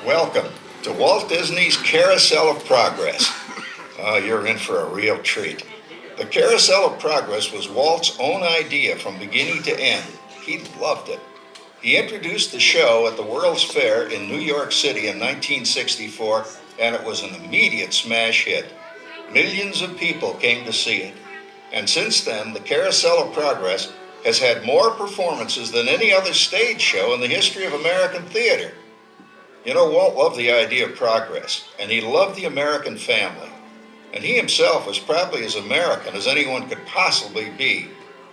Welcome to Walt Disney's Carousel of Progress. Oh, you're in for a real treat. The Carousel of Progress was Walt's own idea from beginning to end. He loved it. He introduced the show at the World's Fair in New York City in 1964, and it was an immediate smash hit. Millions of people came to see it. And since then, the Carousel of Progress has had more performances than any other stage show in the history of American theater. You know, Walt loved the idea of progress, and he loved the American family. And he himself was probably as American as anyone could possibly be.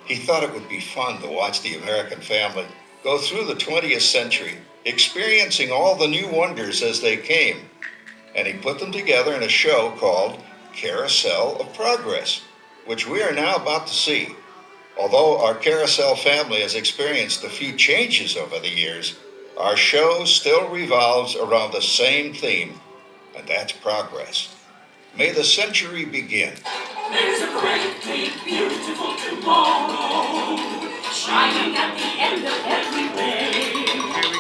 He thought it would be fun to watch the American family go through the 20th century, experiencing all the new wonders as they came. And he put them together in a show called Carousel of Progress, which we are now about to see. Although our Carousel family has experienced a few changes over the years, our show still revolves around the same theme, and that's progress. May the century begin. There's a great, big, beautiful tomorrow, shining at the end of every way.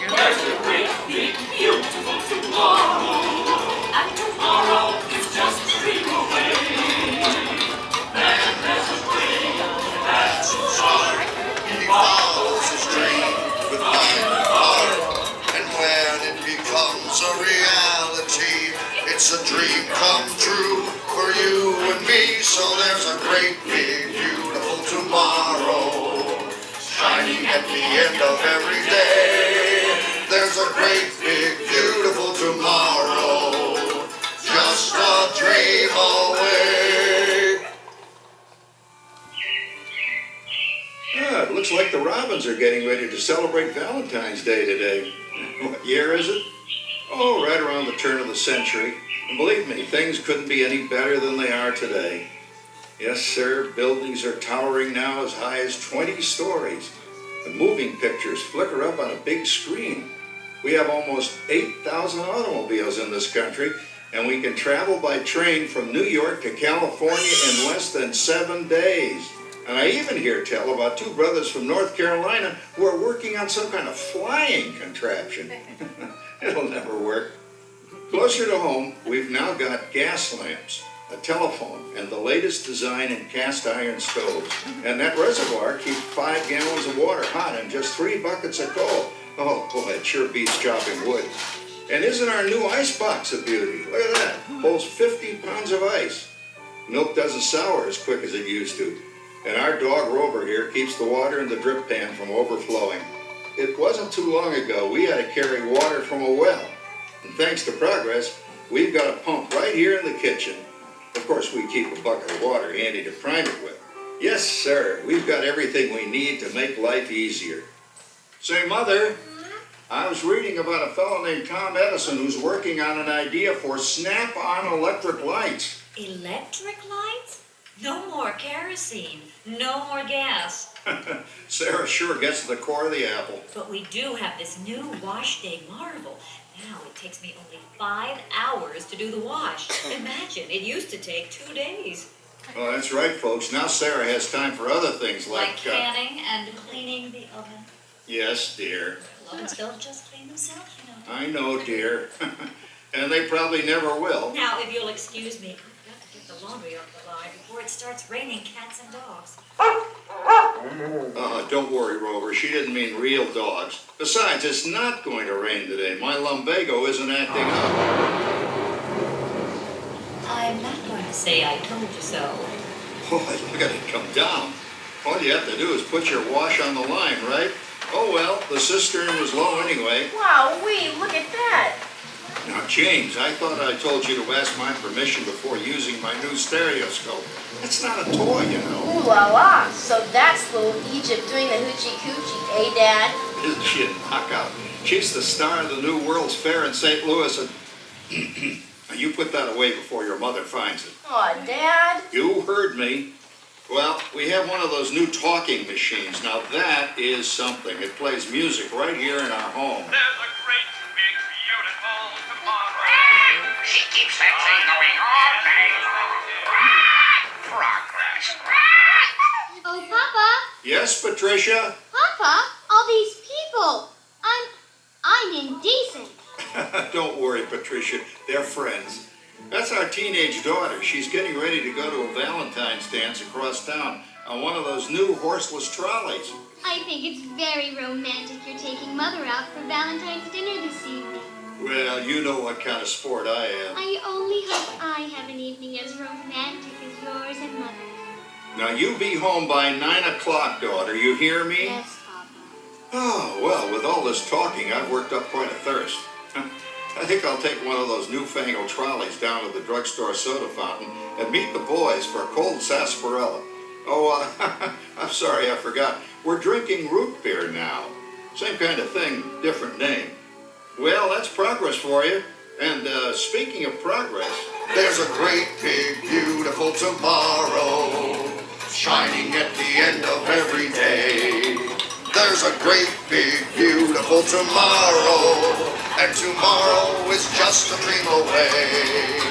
There's a great, big, beautiful tomorrow, and tomorrow is just a dream away. Then there's a dream that's a star. He follows his dream with mind and heart, and when it becomes a reality, it's a dream come true for you and me. So there's a great, big, beautiful tomorrow, shining at the end of every day. There's a great, big, beautiful tomorrow, just a dream away. It looks like the Robins are getting ready to celebrate Valentine's Day today. What year is it? Oh, right around the turn of the century. And believe me, things couldn't be any better than they are today. Yes, sir, buildings are towering now as high as 20 stories. The moving pictures flicker up on a big screen. We have almost 8,000 automobiles in this country, and we can travel by train from New York to California in less than 7 days. And I even hear tell about two brothers from North Carolina who are working on some kind of flying contraption. It'll never work. Closer to home, we've now got gas lamps, a telephone, and the latest design in cast iron stoves. And that reservoir keeps 5 gallons of water hot and just 3 buckets of coal. Oh, boy, it sure beats chopping wood. And isn't our new ice box a beauty? Look at that. Holds 50 pounds of ice. Milk doesn't sour as quick as it used to. And our dog Rover here keeps the water in the drip pan from overflowing. It wasn't too long ago we had to carry water from a well. And thanks to progress, we've got a pump right here in the kitchen. Of course, we keep a bucket of water handy to prime it with. Yes, sir, we've got everything we need to make life easier. Say, Mother, I was reading about a fellow named Tom Edison who's working on an idea for snap-on electric lights. Electric lights? No more kerosene, no more gas. Sarah sure gets to the core of the apple. But we do have this new wash day marvel. Now it takes me only 5 hours to do the wash. Imagine, it used to take 2 days. Oh, that's right, folks. Now Sarah has time for other things Like canning and cleaning the oven. Yes, dear. Ovens don't just clean themselves, you know. I know, dear. And they probably never will. Now, if you'll excuse me, I've got to get the laundry off the line before it starts raining cats and dogs. Don't worry, Rover. She didn't mean real dogs. Besides, it's not going to rain today. My lumbago isn't acting up. I'm not going to say I told you so. Boy, look at it come down. All you have to do is put your wash on the line, right? Oh, well, the cistern was low anyway. Wow-wee, look at that. Now, James, I thought I told you to ask my permission before using my new stereoscope. It's not a toy, you know. Ooh la la. So that's little Egypt doing the hoochie coochie, eh, Dad? Isn't she a knockout? She's the star of the new World's Fair in St. Louis. And now, you put that away before your mother finds it. Aw, Dad. You heard me. Well, we have one of those new talking machines. Now, that is something. It plays music right here in our home. There's a great, big, beautiful tomorrow. She keeps that thing going all day long. Progress. Oh, Papa. Yes, Patricia? Papa, all these people. I'm indecent. Don't worry, Patricia. They're friends. That's our teenage daughter. She's getting ready to go to a Valentine's dance across town on one of those new horseless trolleys. I think it's very romantic you're taking Mother out for Valentine's dinner this evening. Well, you know what kind of sport I am. I only hope I have an evening as romantic as yours and Mother's. Now, you be home by 9 o'clock, daughter. You hear me? Yes, Papa. Oh, well, with all this talking, I've worked up quite a thirst. I think I'll take one of those newfangled trolleys down to the drugstore soda fountain and meet the boys for a cold sarsaparilla. Oh, I'm sorry, I forgot. We're drinking root beer now. Same kind of thing, different name. Well, that's progress for you. And speaking of progress, There's a great big beautiful tomorrow shining at the end of every day. There's a great big beautiful tomorrow, and tomorrow is just a dream away.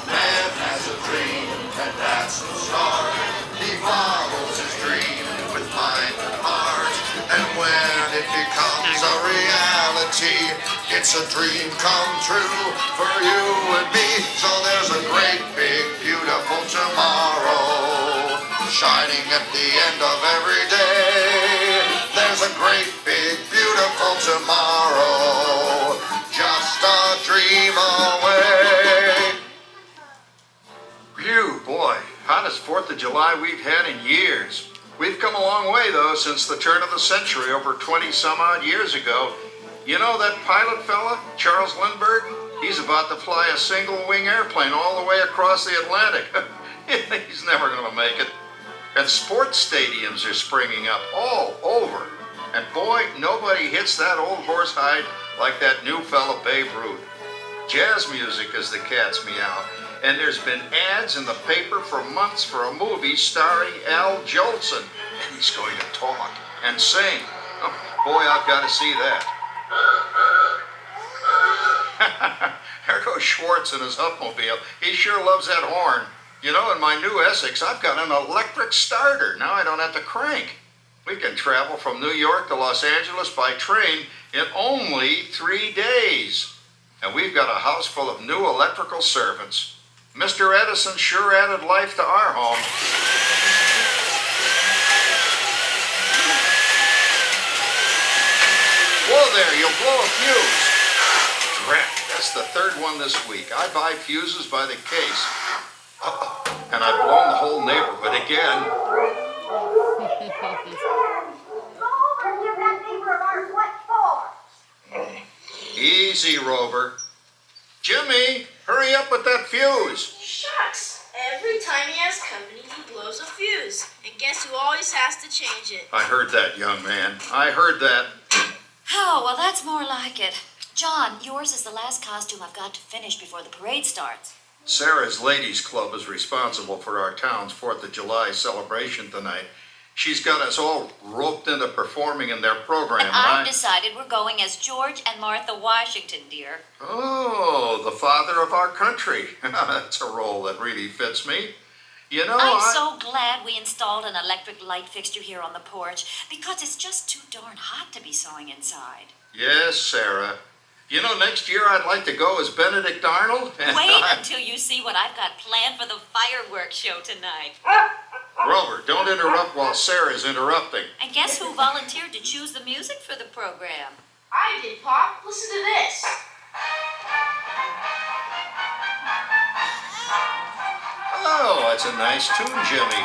Man has a dream, and that's the start. He follows his dream with mind and heart, and when it becomes a reality, it's a dream come true for you and me. So there's a great big beautiful tomorrow shining at the end of every day. There's a great big beautiful tomorrow, just a dream away. phew, boy, hottest 4th of July we've had in years. We've come a long way, though, since the turn of the century, over 20-some-odd years ago. You know that pilot fella, Charles Lindbergh? He's about to fly a single-wing airplane all the way across the Atlantic. He's never going to make it. And sports stadiums are springing up all over. And boy, nobody hits that old horsehide like that new fella Babe Ruth. Jazz music is the cat's meow. And there's been ads in the paper for months for a movie starring Al Jolson. And he's going to talk and sing. Oh, boy, I've got to see that. There goes Schwartz in his Upmobile. He sure loves that horn. You know, in my new Essex, I've got an electric starter. Now I don't have to crank. We can travel from New York to Los Angeles by train in only 3 days. And we've got a house full of new electrical servants. Mr. Edison sure added life to our home. Whoa there, you'll blow a fuse. Drat, that's the 3rd one this week. I buy fuses by the case. Uh-oh, and I've blown the whole neighborhood again. Easy, Rover. Jimmy, hurry up with that fuse. Shucks. Every time he has company, he blows a fuse. And guess who always has to change it? I heard that, young man. I heard that. Oh, well, that's more like it. John, yours is the last costume I've got to finish before the parade starts. Sarah's Ladies Club is responsible for our town's 4th of July celebration tonight. She's got us all roped into performing in their program. And I've decided we're going as George and Martha Washington, dear. Oh, the father of our country. That's a role that really fits me. You know, I'm so glad we installed an electric light fixture here on the porch because it's just too darn hot to be sewing inside. Yes, Sarah. You know, next year I'd like to go as Benedict Arnold. Wait until you see what I've got planned for the fireworks show tonight. Rover, don't interrupt while Sarah's interrupting. And guess who volunteered to choose the music for the program? I did, Pop. Listen to this. Oh, that's a nice tune, Jimmy.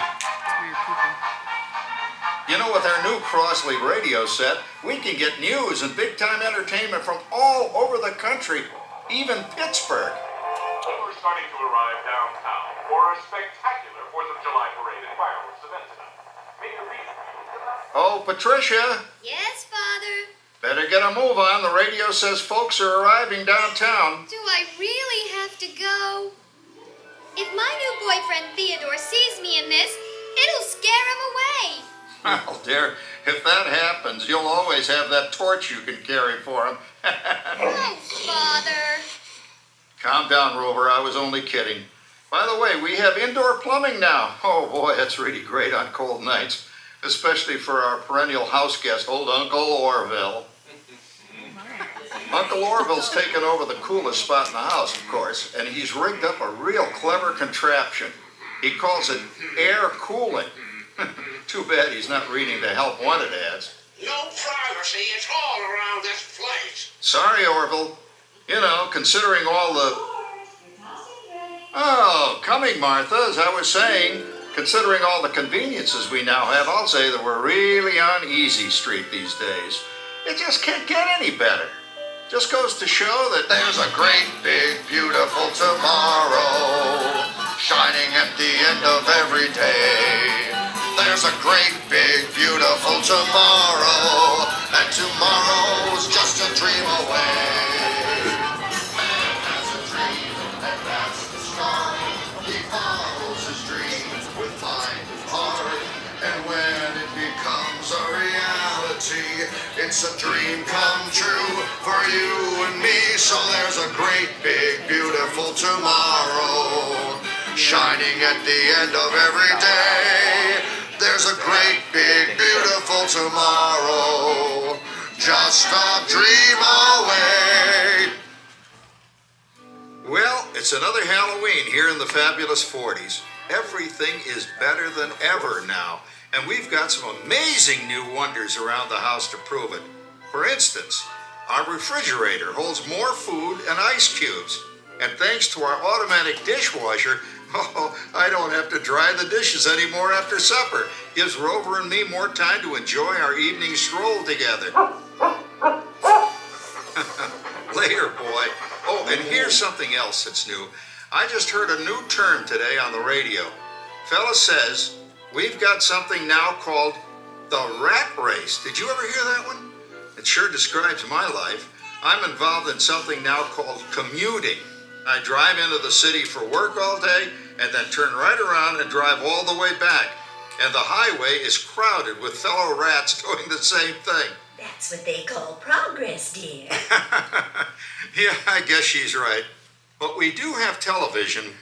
You know, with our new Crossley radio set, we can get news and big-time entertainment from all over the country, even Pittsburgh. We're starting to arrive downtown for a spectacular 4th of July parade and fireworks event tonight. Major reason. Oh, Patricia, Yes, Father. better get a move on. The radio says folks are arriving downtown. Do I really have to go? If my new boyfriend Theodore sees me in this, it'll scare him away. Well, dear, if that happens, you'll always have that torch you can carry for him. Oh, Father. Calm down, Rover. I was only kidding. By the way, we have indoor plumbing now. Oh, boy, that's really great on cold nights, especially for our perennial house guest, old Uncle Orville. Uncle Orville's taken over the coolest spot in the house, of course, and he's rigged up a real clever contraption. He calls it air cooling. Too bad he's not reading the help wanted ads. No privacy, it's all around this place. Sorry, Orville. You know, considering all the... Oh, coming, Martha, as I was saying, considering all the conveniences we now have, I'll say that we're really on easy street these days. It just can't get any better. Just goes to show that There's a great, big, beautiful tomorrow shining at the end of every day. There's a great, big, beautiful tomorrow, and tomorrow's just a dream away. Man has a dream, and that's the start. He follows his dream with mind and heart, and when it becomes a reality, it's a dream come true for you and me. So there's a great, big, beautiful tomorrow shining at the end of every day. There's a great, big, beautiful tomorrow, just a dream away. Well, it's another Halloween here in the fabulous 40s. Everything is better than ever now, and we've got some amazing new wonders around the house to prove it. For instance, our refrigerator holds more food and ice cubes, and thanks to our automatic dishwasher, I don't have to dry the dishes anymore after supper. Gives Rover and me more time to enjoy our evening stroll together. Later, boy. Oh, and here's something else that's new. I just heard a new term today on the radio. Fella says, we've got something now called the rat race. Did you ever hear that one? It sure describes my life. I'm involved in something now called commuting. I drive into the city for work all day and then turn right around and drive all the way back. And the highway is crowded with fellow rats doing the same thing. That's what they call progress, dear. Yeah, I guess she's right. But we do have television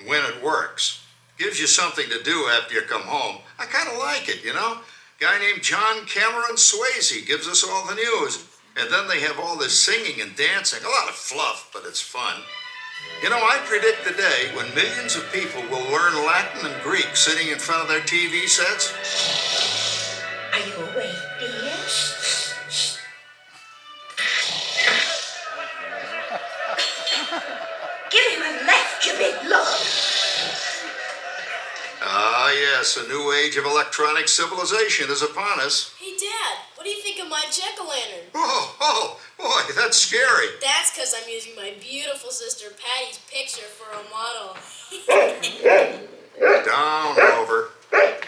when it works. Gives you something to do after you come home. I kind of like it, you know? Guy named John Cameron Swayze gives us all the news. And then they have all this singing and dancing. A lot of fluff, but it's fun. You know, I predict the day when millions of people will learn Latin and Greek sitting in front of their TV sets. Are you awake, dear? Give him a left, you big lug. Ah, yes, a new age of electronic civilization is upon us. Hey, Dad, what do you think of my jack-o'-lantern? Oh, boy, that's scary. That's because I'm using my beautiful sister Patty's picture for a model. Down, Rover.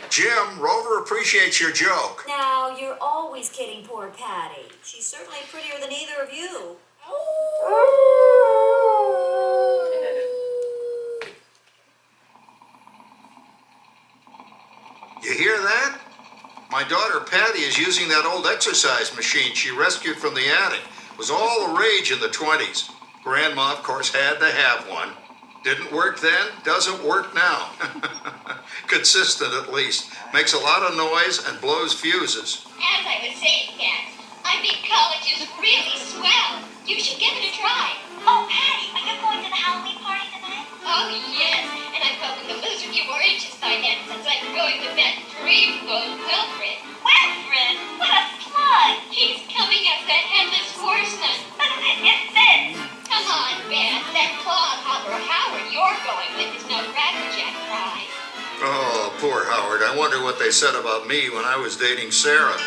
Jim, Rover appreciates your joke. Now, you're always kidding poor Patty. She's certainly prettier than either of you. You hear that? My daughter Patty is using that old exercise machine she rescued from the attic. It was all the rage in the 20s. Grandma, of course, had to have one. Didn't work then, doesn't work now. Consistent, at least. Makes a lot of noise and blows fuses. As I was saying, Kat, I think college is really swell. You should give it a try. Oh, Patty, are you going to the Halloween party tonight? Oh, yes, and I'm hoping to lose a few more inches by then since I'm going with that dreamboat Wilfred. Wilfred? What a plug! He's coming as the headless horseman. It's this. Come on, Ben. That clodhopper Howard you're going with is no crackerjack prize. Oh, poor Howard. I wonder what they said about me when I was dating Sarah.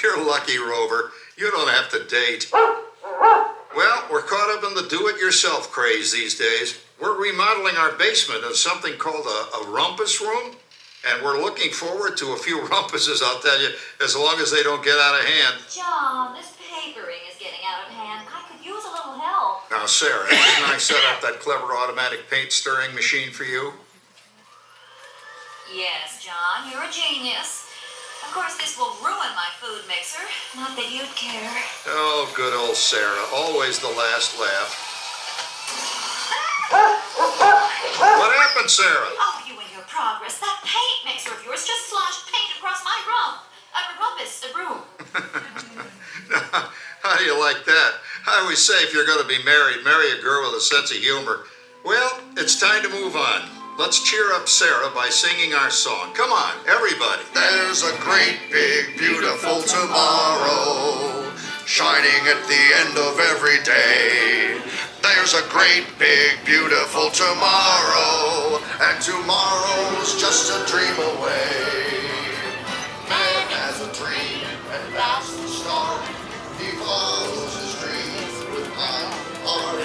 You're lucky, Rover. You don't have to date. Well, we're caught up in the do-it-yourself craze these days. We're remodeling our basement as something called a rumpus room, and we're looking forward to a few rumpuses, I'll tell you, as long as they don't get out of hand. John, this papering is getting out of hand. I could use a little help. Now, Sarah, didn't I set up that clever automatic paint stirring machine for you? Yes, John, you're a genius. Of course, this will ruin my food mixer. Not that you'd care. Oh, good old Sarah. Always the last laugh. What happened, Sarah? Oh, you and your progress. That paint mixer of yours just sloshed paint across my rump. Rumpus. like that. I always say if you're going to be married, marry a girl with a sense of humor. Well, it's time to move on. Let's cheer up Sarah by singing our song. Come on, everybody. There's a great big beautiful tomorrow shining at the end of every day. There's a great big beautiful tomorrow, and tomorrow's just a dream away. Man has a dream, and that's the start. He follows his dreams with kind heart.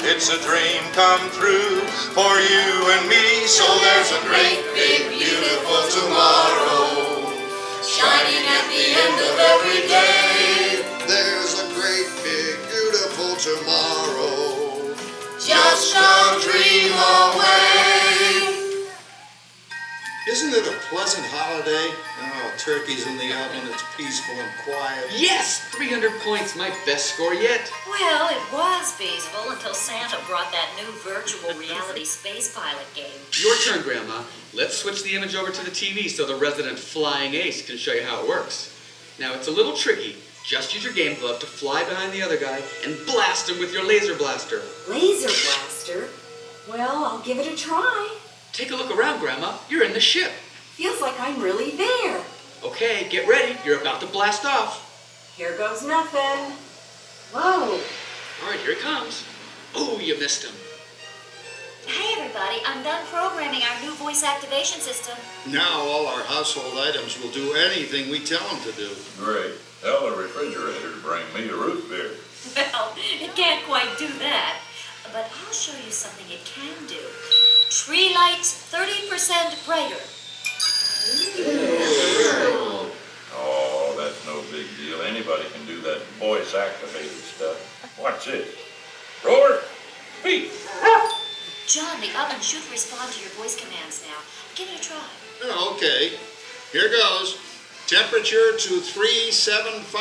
It's a dream come true for you and me. So there's a great big beautiful tomorrow shining at the end of every day. There's a great big beautiful tomorrow, Just a dream away. Isn't it a pleasant holiday? Oh, turkey's in the oven, it's peaceful and quiet. Yes! 300 points, my best score yet. Well, it was peaceful until Santa brought that new virtual reality space pilot game. Your turn, Grandma. Let's switch the image over to the TV so the resident flying ace can show you how it works. Now, it's a little tricky. Just use your game glove to fly behind the other guy and blast him with your laser blaster. Laser blaster? Well, I'll give it a try. Take a look around, Grandma. You're in the ship. Feels like I'm really there. Okay, get ready. You're about to blast off. Here goes nothing. Whoa. All right, here he comes. Oh, you missed him. Hey, everybody, I'm done programming our new voice activation system. Now all our household items will do anything we tell them to do. Great. Tell the refrigerator to bring me a root beer. Well, it can't quite do that. But I'll show you something it can do. Tree lights 30% brighter. Oh, that's no big deal. Anybody can do that voice-activated stuff. Watch this. Roar, speak. John, the oven should respond to your voice commands now. Give it a try. Oh, okay, here goes. Temperature to 375.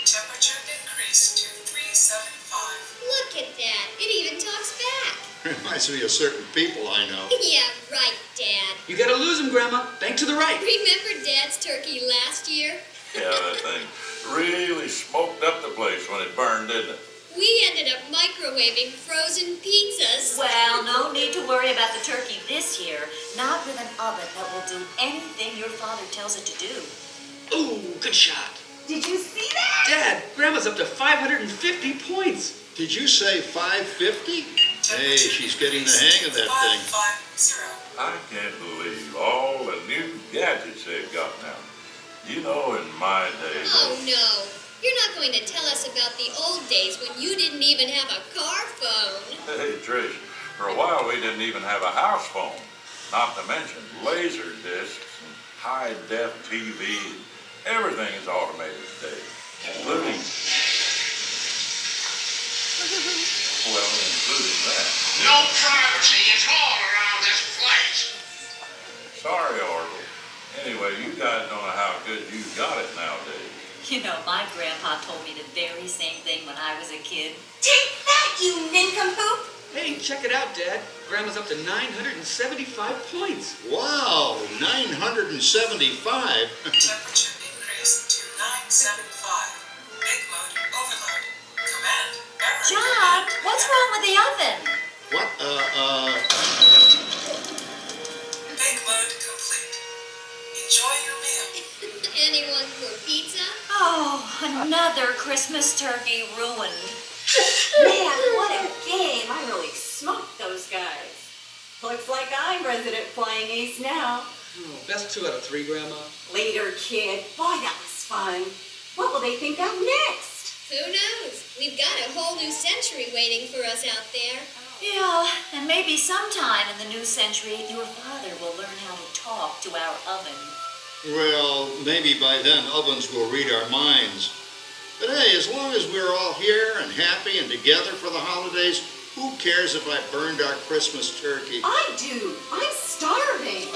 Temperature increased to 375. Look at that. It even talks back. Reminds me of certain people I know. Yeah, right, Dad. You gotta lose him, Grandma. Bank to the right. Remember Dad's turkey last year? Yeah, that thing really smoked up the place when it burned, didn't it? We ended up microwaving frozen pizzas. Well, no need to worry about the turkey this year. Not with an oven that will do anything your father tells it to do. Ooh, good shot. Did you see that? Dad, Grandma's up to 550 points. Did you say 550? Hey, she's getting the hang of that thing. 550. I can't believe all the new gadgets they've got now. You know, in my day... Oh, no. You're not going to tell us about the old days when you didn't even have a car phone. Hey, Trish, for a while we didn't even have a house phone. Not to mention laser discs and high-def TV. Everything is automated today, including... well, including that. No privacy at all around this place. Sorry, Orville. Anyway, you guys don't know how good you got it nowadays. You know, my grandpa told me the very same thing when I was a kid. Take that, you nincompoop! Hey, check it out, Dad. Grandma's up to 975 points. Wow, 975? Temperature increased to 975. Big mode overload. Command error. John, what's wrong with the oven? What, Big mode complete. Enjoy your meal. Anyone for pizza? Oh, another Christmas turkey ruined. Man, what a game. I really smoked those guys. Looks like I'm resident flying ace now. Oh, best 2 out of 3, Grandma. Later, kid. Boy, that was fun. What will they think of next? Who knows? We've got a whole new century waiting for us out there. Yeah, and maybe sometime in the new century, your father will learn how to talk to our oven. well, maybe by then ovens will read our minds. But hey, as long as we're all here and happy and together for the holidays, who cares if I burned our Christmas turkey? I do. I'm starving.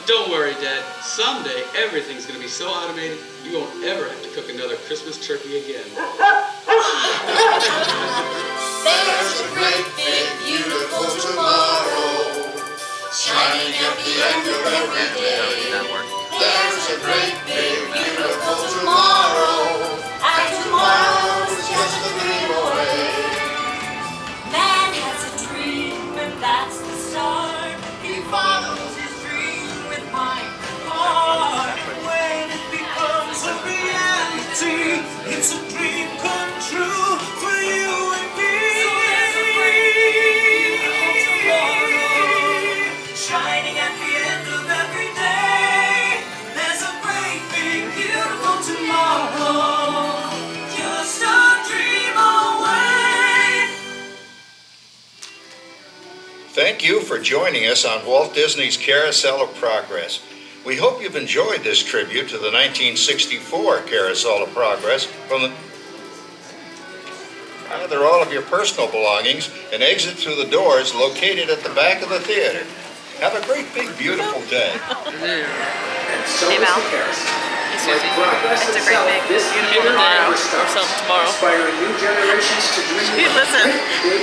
Don't worry, Dad. Someday, everything's gonna be so automated, you won't ever have to cook another Christmas turkey again. There's a great big beautiful tomorrow shining at the end of every day. There's There's a great big beautiful tomorrow, and tomorrow's just a dream away. Man has a dream, and that's the start. He follows his dream with mind and heart. When it becomes a reality, it's a dream come true for you and me. So there's a great beautiful tomorrow, shining at the end of every day. There's a great big beautiful tomorrow, just a dream away. Thank you for joining us on Walt Disney's Carousel of Progress. We hope you've enjoyed this tribute to the 1964 Carousel of Progress from the... Gather all of your personal belongings and exit through the doors located at the back of the theater. Have a great, big, beautiful day. And so Hey, is Val. the carousel. Hey, Like Susie. progress It's a itself, great big, this beautiful theater tomorrow. never Or stops, something tomorrow. inspiring new generations to dream Listen. great, big,